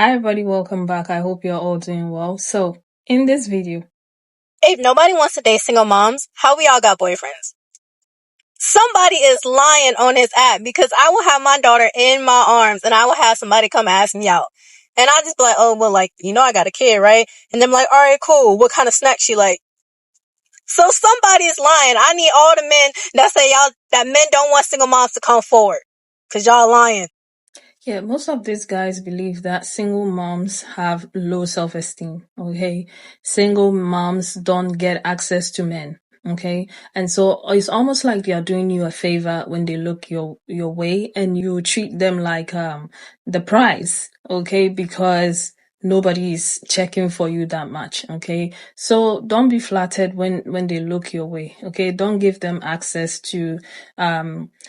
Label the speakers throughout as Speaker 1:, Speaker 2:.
Speaker 1: Hi everybody, welcome back. I hope you're all doing well. So, in this video,
Speaker 2: If nobody wants to date single moms, how we all got boyfriends? Somebody is lying on this app because I will have my daughter in my arms and I will have somebody come ask me out. And I'll just be like, oh, well, I got a kid, right? And they're like, all right, cool. What kind of snacks you like? So somebody is lying. I need all the men that say that men don't want single moms to come forward because y'all lying.
Speaker 1: yeah, most of these guys believe that single moms have low self-esteem, okay? Single moms don't get access to men, okay? And so it's almost like they are doing you a favor when they look your way and you treat them like the prize, okay? Because nobody is checking for you that much, okay? So don't be flattered when they look your way, okay? Don't give them access to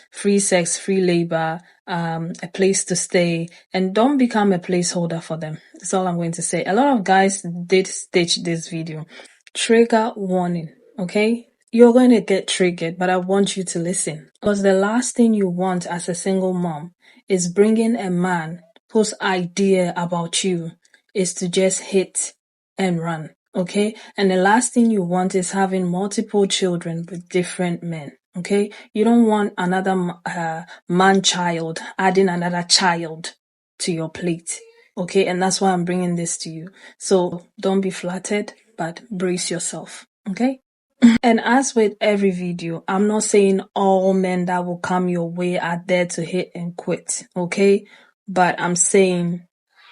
Speaker 1: free sex, free labor, a place to stay, and don't become a placeholder for them. That's all I'm going to say. A lot of guys did stage this video. Trigger warning, okay? You're going to get triggered, but I want you to listen. Because the last thing you want as a single mom is bringing a man whose idea about you is to just hit and run, okay? And the last thing you want is having multiple children with different men. Okay, you don't want another man-child adding another child to your plate. Okay, and that's why I'm bringing this to you. So don't be flattered, but brace yourself. Okay. And as with every video, I'm not saying all men that will come your way are there to hit and quit. Okay, but I'm saying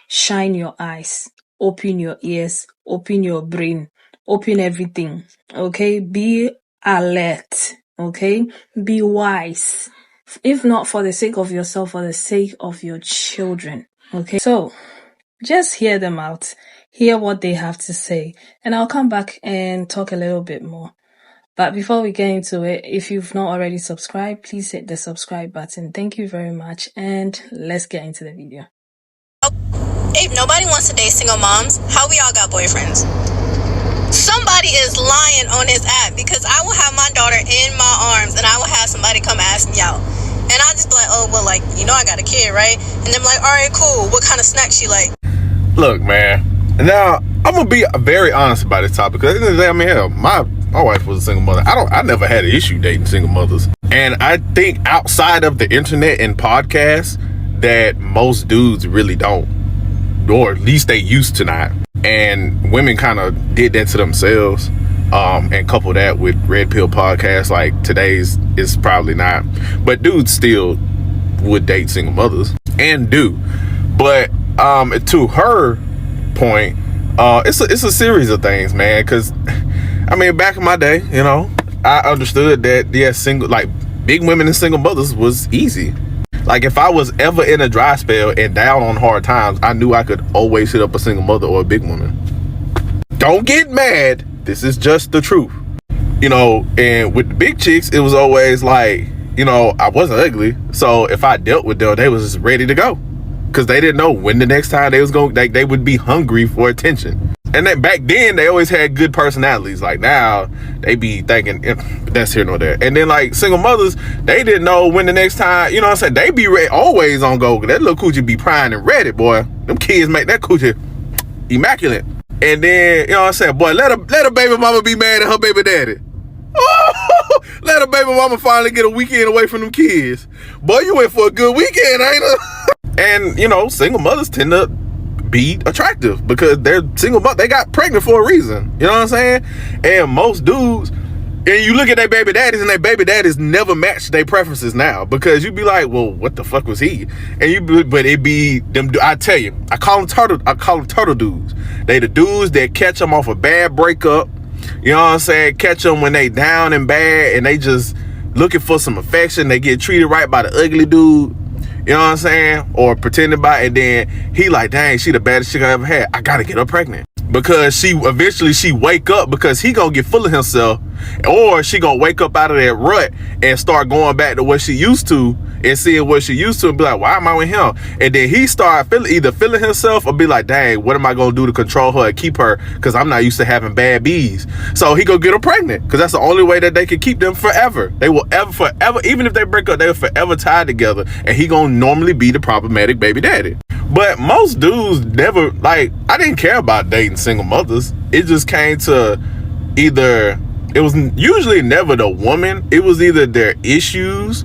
Speaker 1: shine your eyes, open your ears, open your brain, open everything. Okay, be alert. Okay, be wise. If not for the sake of yourself, for the sake of your children. Okay, so just hear them out, hear what they have to say, and I'll come back and talk a little bit more. But before we get into it, if you've not already subscribed, please hit the subscribe button. Thank you very much, and let's get into the video.
Speaker 2: If nobody wants to date single moms, how we all got boyfriends? Somebody is lying on this app because I will have my daughter in my arms and I will have somebody come ask me out. And I'll just be like, oh, well, I got a kid, right? And they're like, all right, cool. What kind of snacks you like?
Speaker 3: Look, man. Now, I'm going to be very honest about this topic. Because at the end of the day, I mean, hell, my wife was a single mother. I never had an issue dating single mothers. And I think outside of the internet and podcasts that most dudes really don't. Or at least they used to not. And women kind of did that to themselves. And couple that with red pill podcasts like today's is probably not. But dudes still would date single mothers and do. But to her point, it's a series of things, man. Because I mean, back in my day, I understood that single, like, big women and single mothers was easy. Like, if I was ever in a dry spell and down on hard times, I knew I could always hit up a single mother or a big woman. Don't get mad. This is just the truth. And with the big chicks, it was always like, I wasn't ugly. So if I dealt with them, they was just ready to go. Because they didn't know when the next time they would be hungry for attention. And then back then, they always had good personalities. Like now, they be thinking, that's here nor there. And then like single mothers, they didn't know when the next time, you know what I'm saying? They be always on go. That little coochie be prying and ready, boy. Them kids make that coochie immaculate. And then, you know what I'm saying? Boy, let a baby mama be mad at her baby daddy. Oh, let a baby mama finally get a weekend away from them kids. Boy, you went for a good weekend, ain't it? And, single mothers tend to be attractive because they're single, but they got pregnant for a reason. You know what I'm saying? And most dudes, and you look at their baby daddies, and their baby daddies never match their preferences now because you be like, well, what the fuck was he? And but it be them. I tell you, I call them turtle dudes. They the dudes that catch them off a bad breakup. You know what I'm saying? Catch them when they down and bad, and they just looking for some affection. They get treated right by the ugly dude. You know what I'm saying? Or pretending by, and then he like, dang, she the baddest chick I ever had. I gotta get her pregnant. Because she wake up because he gonna get full of himself, or she gonna wake up out of that rut and start going back to what she used to and seeing what she used to and be like, why am I with him? And then he start either feeling himself or be like, dang, what am I gonna do to control her and keep her? Because I'm not used to having bad bees. So he go get her pregnant because that's the only way that they can keep them forever. They will forever, even if they break up, they will forever tied together. And he gonna normally be the problematic baby daddy. But most dudes never, like, I didn't care about dating single mothers. It just came to either, it was usually never the woman. It was either their issues,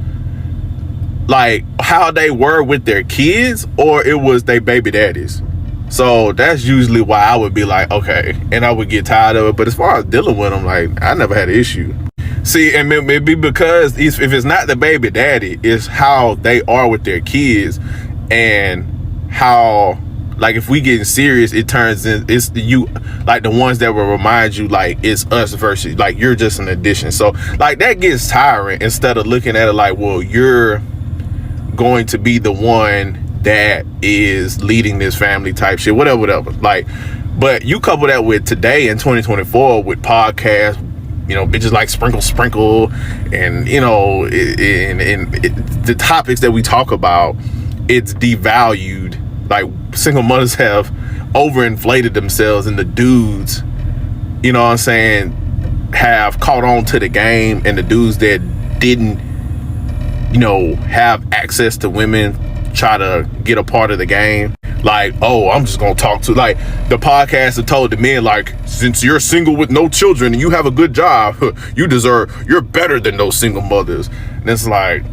Speaker 3: like how they were with their kids, or it was their baby daddies. So that's usually why I would be like, okay, and I would get tired of it. But as far as dealing with them, like, I never had an issue. See, and maybe because if it's not the baby daddy, it's how they are with their kids, and how, like, if we getting serious, it turns in, it's you, like the ones that will remind you, like, it's us versus, like, you're just an addition. So like that gets tiring, instead of looking at it like, well, you're going to be the one that is leading this family type shit, whatever. Like, but you couple that with today in 2024 with podcasts, you know, bitches like Sprinkle, and, you know, the topics that we talk about, it's devalued. Like, single mothers have overinflated themselves, and the dudes, you know what I'm saying, have caught on to the game, and the dudes that didn't, you know, have access to women try to get a part of the game. Like, oh, I'm just gonna talk to, like, the podcast have told the men, like, since you're single with no children and you have a good job, you're better than those single mothers. And it's like,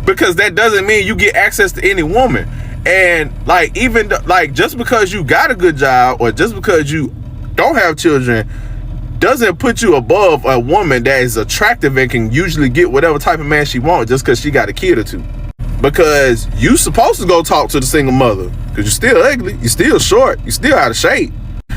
Speaker 3: because that doesn't mean you get access to any woman. And like, even like, just because you got a good job or just because you don't have children doesn't put you above a woman that is attractive and can usually get whatever type of man she wants just because she got a kid or two. Because you supposed to go talk to the single mother, because you're still ugly, you're still short, you're still out of shape.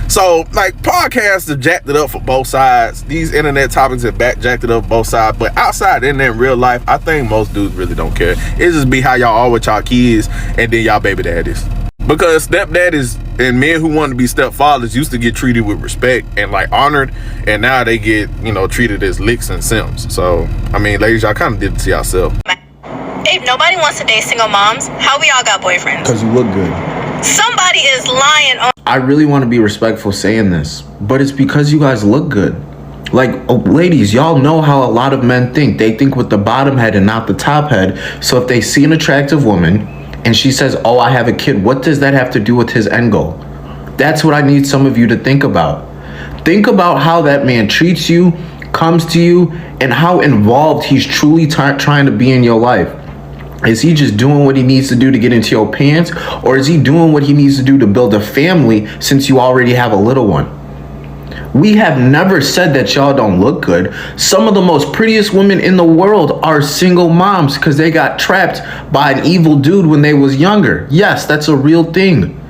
Speaker 3: So like, podcasts have jacked it up for both sides. These internet topics have jacked it up for both sides. But outside the internet in real life, I think most dudes really don't care. It just be how y'all are with y'all kids and then y'all baby daddies. Because stepdaddies and men who want to be stepfathers used to get treated with respect and like honored, and now they get, you know, treated as licks and simps. So I mean, ladies, y'all kind of did it to yourself.
Speaker 2: If nobody wants to date single moms, how we all got boyfriends?
Speaker 4: Because you look good.
Speaker 2: Somebody is lying on.
Speaker 4: I really want to be respectful saying this, but it's because you guys look good. Like, oh, ladies, y'all know how a lot of men think. They think with the bottom head and not the top head. So if they see an attractive woman and she says, oh, I have a kid, what does that have to do with his end goal? That's what I need some of you to think about. Think about how that man treats you, comes to you, and how involved he's truly trying to be in your life. Is he just doing what he needs to do to get into your pants? Or is he doing what he needs to do to build a family since you already have a little one? We have never said that y'all don't look good. Some of the most prettiest women in the world are single moms because they got trapped by an evil dude when they was younger. Yes, that's a real thing.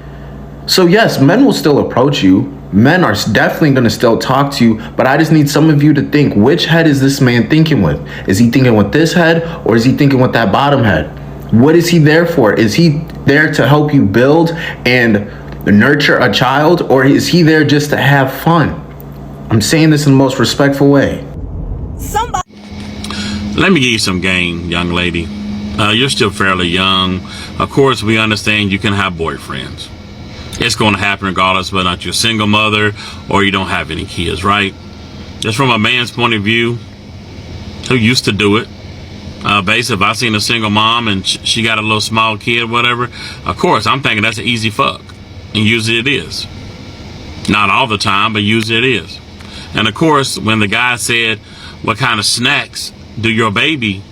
Speaker 4: So yes, men will still approach you. Men are definitely going to still talk to you, but I just need some of you to think, which head is this man thinking with? Is he thinking with this head, or is he thinking with that bottom head? What is he there for? Is he there to help you build and nurture a child, or is he there just to have fun? I'm saying this in the most respectful way.
Speaker 5: Let me give you some game, young lady. You're still fairly young. Of course, we understand you can have boyfriends. It's going to happen regardless whether or not you're a single mother or you don't have any kids, right? Just from a man's point of view, who used to do it. Basically, if I seen a single mom and she got a little small kid, whatever, of course, I'm thinking that's an easy fuck. And usually it is. Not all the time, but usually it is. And of course, when the guy said, what kind of snacks do your baby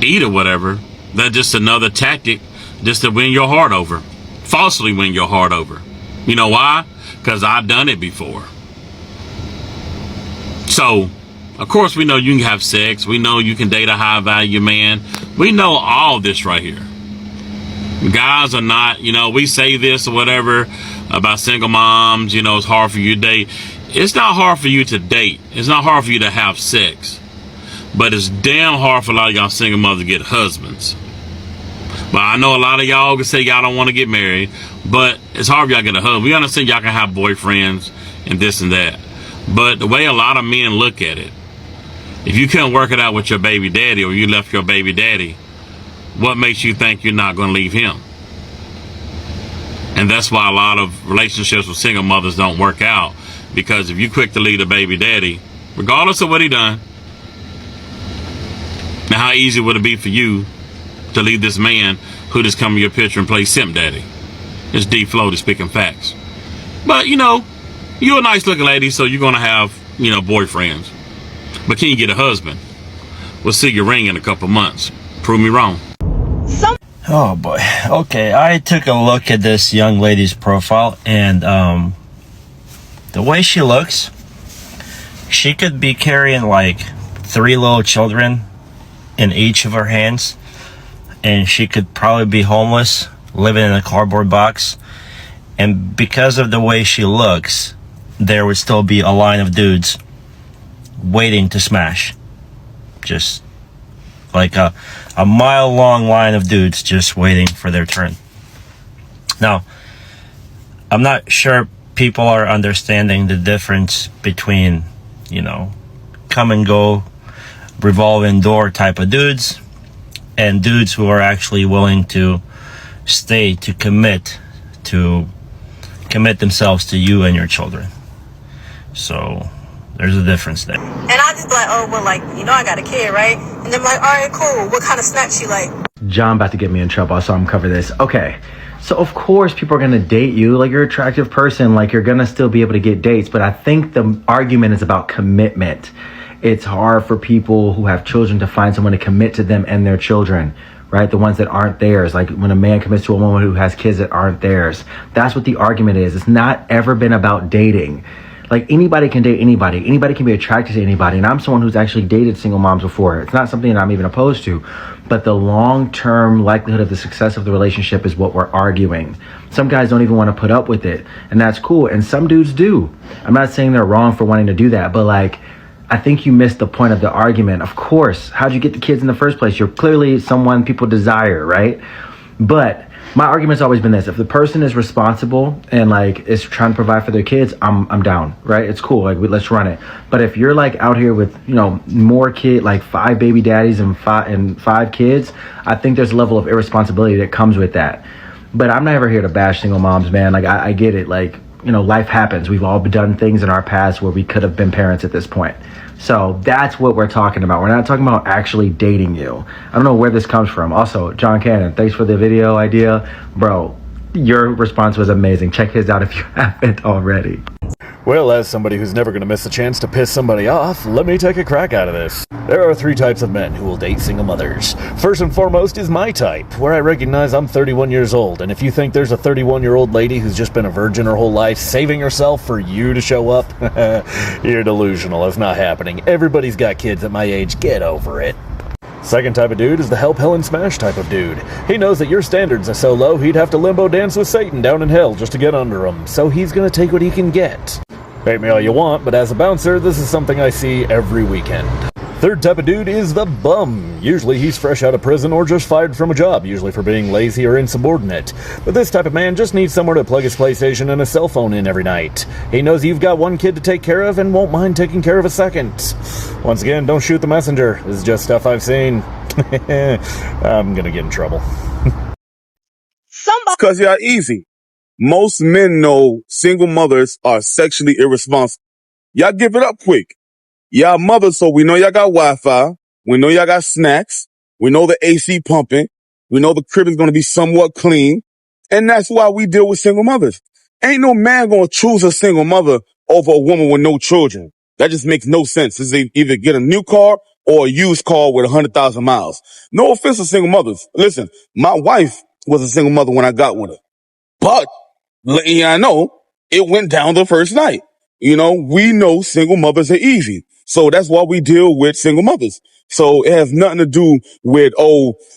Speaker 5: eat or whatever, that's just another tactic just to win your heart over. Falsely win your heart over. You know why? Because I've done it before. So, of course, we know you can have sex. We know you can date a high value man. We know all this right here. Guys are not, you know, we say this or whatever about single moms, you know, it's hard for you to date. It's not hard for you to date. It's not hard for you to have sex. But it's damn hard for a lot of y'all single mothers to get husbands. But I know a lot of y'all can say y'all don't want to get married, but it's hard for y'all to get a husband. We understand y'all can have boyfriends and this and that. But the way a lot of men look at it, if you couldn't work it out with your baby daddy or you left your baby daddy, what makes you think you're not going to leave him? And that's why a lot of relationships with single mothers don't work out. Because if you quick to leave the baby daddy, regardless of what he done, now how easy would it be for you to leave this man who just come in your picture and play simp daddy. It's D-Flow to speaking facts. But, you're a nice looking lady, so you're going to have, boyfriends. But can you get a husband? We'll see your ring in a couple months. Prove me wrong.
Speaker 6: Oh boy. Okay, I took a look at this young lady's profile, and the way she looks, she could be carrying like 3 little children in each of her hands, and she could probably be homeless, living in a cardboard box. And because of the way she looks, there would still be a line of dudes waiting to smash. Just like a mile-long line of dudes just waiting for their turn. Now, I'm not sure people are understanding the difference between, come and go, revolving door type of dudes and dudes who are actually willing to stay, to commit themselves to you and your children. So there's a difference there.
Speaker 2: And I just be like, oh, well, like, I got a kid, right? And they're like, all right, cool. What kind of snacks you like?
Speaker 7: John about to get me in trouble, so I'm cover this. Okay, so of course people are gonna date you. Like, you're an attractive person, like you're gonna still be able to get dates. But I think the argument is about commitment. It's hard for people who have children to find someone to commit to them and their children, right? The ones that aren't theirs. Like when a man commits to a woman who has kids that aren't theirs. That's what the argument is. It's not ever been about dating. Like, anybody can date anybody. Anybody can be attracted to anybody. And I'm someone who's actually dated single moms before. It's not something that I'm even opposed to. But the long-term likelihood of the success of the relationship is what we're arguing. Some guys don't even want to put up with it. And that's cool. And some dudes do. I'm not saying they're wrong for wanting to do that. But, like, I think you missed the point of the argument. Of course, how'd you get the kids in the first place? You're clearly someone people desire, right? But my argument's always been this: if the person is responsible and like is trying to provide for their kids, I'm down, right? It's cool, like let's run it. But if you're like out here with more kid, like 5 baby daddies and five kids, I think there's a level of irresponsibility that comes with that. But I'm never here to bash single moms, man. Like I get it, like life happens. We've all done things in our past where we could have been parents at this point. So that's what we're talking about. We're not talking about actually dating you. I don't know where this comes from. Also, John Cannon, thanks for the video idea. Bro, your response was amazing. Check his out if you haven't already.
Speaker 8: Well, as somebody who's never going to miss a chance to piss somebody off, let me take a crack out of this. There are 3 types of men who will date single mothers. First and foremost is my type, where I recognize I'm 31 years old, and if you think there's a 31-year-old lady who's just been a virgin her whole life, saving herself for you to show up, you're delusional. It's not happening. Everybody's got kids at my age. Get over it. Second type of dude is the help, hell, and smash type of dude. He knows that your standards are so low he'd have to limbo dance with Satan down in hell just to get under him, so he's gonna take what he can get. Hate me all you want, but as a bouncer, this is something I see every weekend. Third type of dude is the bum. Usually he's fresh out of prison or just fired from a job, usually for being lazy or insubordinate. But this type of man just needs somewhere to plug his PlayStation and his cell phone in every night. He knows you've got 1 kid to take care of and won't mind taking care of a second. Once again, don't shoot the messenger. This is just stuff I've seen. I'm gonna get in trouble.
Speaker 2: Somebody.
Speaker 9: Because y'all easy. Most men know single mothers are sexually irresponsible. Y'all give it up quick. Y'all mothers, so we know y'all got Wi-Fi. We know y'all got snacks. We know the AC pumping. We know the crib is going to be somewhat clean. And that's why we deal with single mothers. Ain't no man going to choose a single mother over a woman with no children. That just makes no sense. It's either get a new car or a used car with 100,000 miles. No offense to single mothers. Listen, my wife was a single mother when I got with her. But letting y'all know, it went down the first night. We know single mothers are easy. So that's why we deal with single mothers. So it has nothing to do with,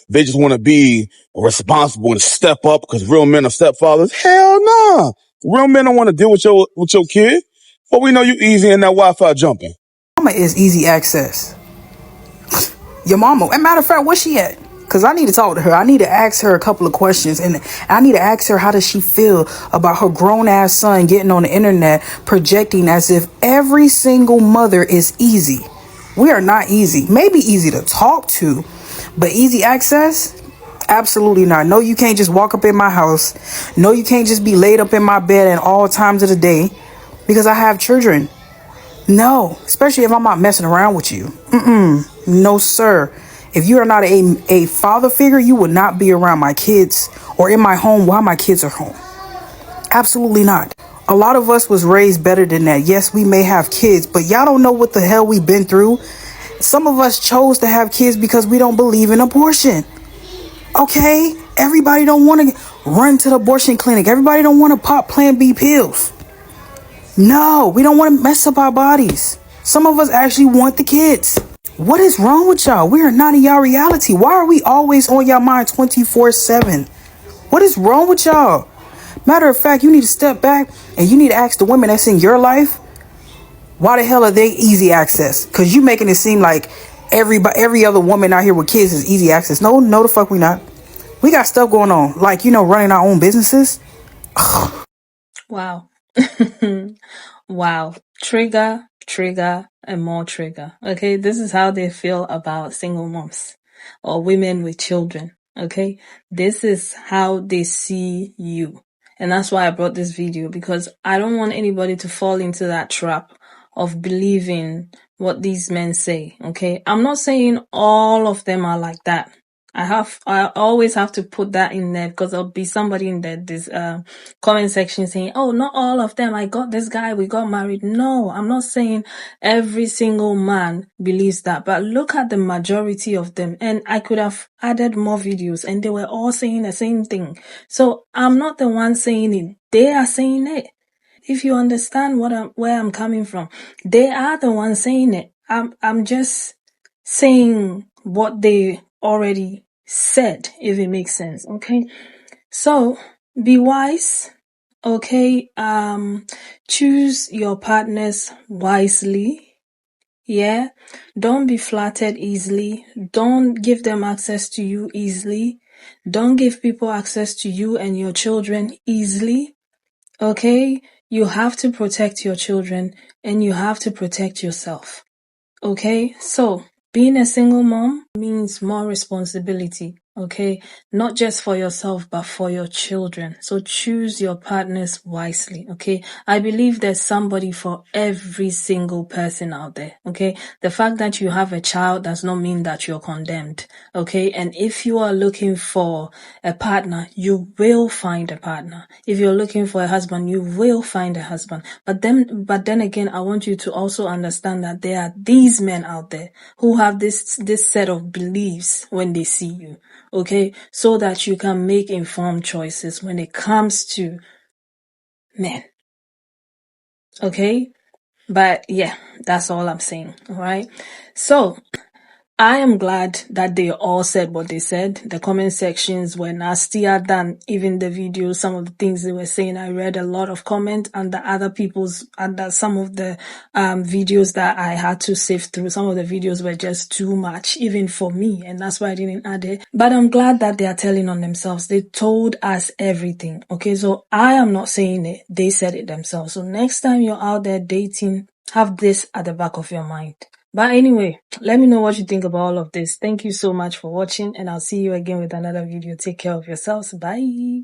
Speaker 9: they just want to be responsible and step up because real men are stepfathers. Hell nah. Real men don't want to deal with your kid. But we know you easy in that Wi-Fi jumping.
Speaker 10: Mama is easy access. Your mama. As a matter of fact, where's she at? Because I need to talk to her. I need to ask her a couple of questions. And I need to ask her, how does she feel about her grown-ass son getting on the internet projecting as if every single mother is easy? We are not easy. Maybe easy to talk to, but easy access? Absolutely not. No, you can't just walk up in my house. No, you can't just be laid up in my bed at all times of the day because I have children. No, especially if I'm not messing around with you. No, sir. If you are not a father figure, you would not be around my kids or in my home while my kids are home. Absolutely not. A lot of us was raised better than that. Yes, we may have kids, but y'all don't know what the hell we've been through. Some of us chose to have kids because we don't believe in abortion. Okay? Everybody don't want to run to the abortion clinic. Everybody don't want to pop Plan B pills. No, we don't want to mess up our bodies. Some of us actually want the kids. What is wrong with y'all? We are not in y'all reality. Why are we always on y'all mind 24/7? What is wrong with y'all? Matter of fact, you need to step back and you need to ask the women that's in your life, why the hell are they easy access? Because you making it seem like every other woman out here with kids is easy access. No, the fuck we not. We got stuff going on, like, running our own businesses.
Speaker 1: Wow. Wow. Trigger, and more trigger. Okay, this is how they feel about single moms or women with children. Okay, this is how they see you. And that's why I brought this video, because I don't want anybody to fall into that trap of believing what these men say. Okay, I'm not saying all of them are like that. I always have to put that in there, because there'll be somebody in this comment section saying, oh, not all of them. I got this guy, we got married. No, I'm not saying every single man believes that, but look at the majority of them. And I could have added more videos and they were all saying the same thing. So I'm not the one saying it. They are saying it. If you understand where I'm coming from, they are the ones saying it. I'm just saying what they already said, if it makes sense. Okay, so be wise. Okay, choose your partners wisely. Yeah, don't be flattered easily. Don't give them access to you easily. Don't give people access to you and your children easily. Okay, you have to protect your children and you have to protect yourself. Okay, so being a single mom means more responsibility, okay? Not just for yourself, but for your children. So choose your partners wisely, okay? I believe there's somebody for every single person out there, okay? The fact that you have a child does not mean that you're condemned, okay? And if you are looking for a partner, you will find a partner. If you're looking for a husband, you will find a husband. But then again, I want you to also understand that there are these men out there who have this set of beliefs when they see you, okay? So that you can make informed choices when it comes to men, okay? But yeah, that's all I'm saying, all right? So I am glad that they all said what they said. The comment sections were nastier than even the videos. Some of the things they were saying, I read a lot of comment under some of the videos that I had to sift through. Some of the videos were just too much, even for me, and that's why I didn't add it. But I'm glad that they are telling on themselves. They told us everything. Okay, so I am not saying it. They said it themselves. So next time you're out there dating, have this at the back of your mind. But anyway, let me know what you think about all of this. Thank you so much for watching, and I'll see you again with another video. Take care of yourselves. Bye.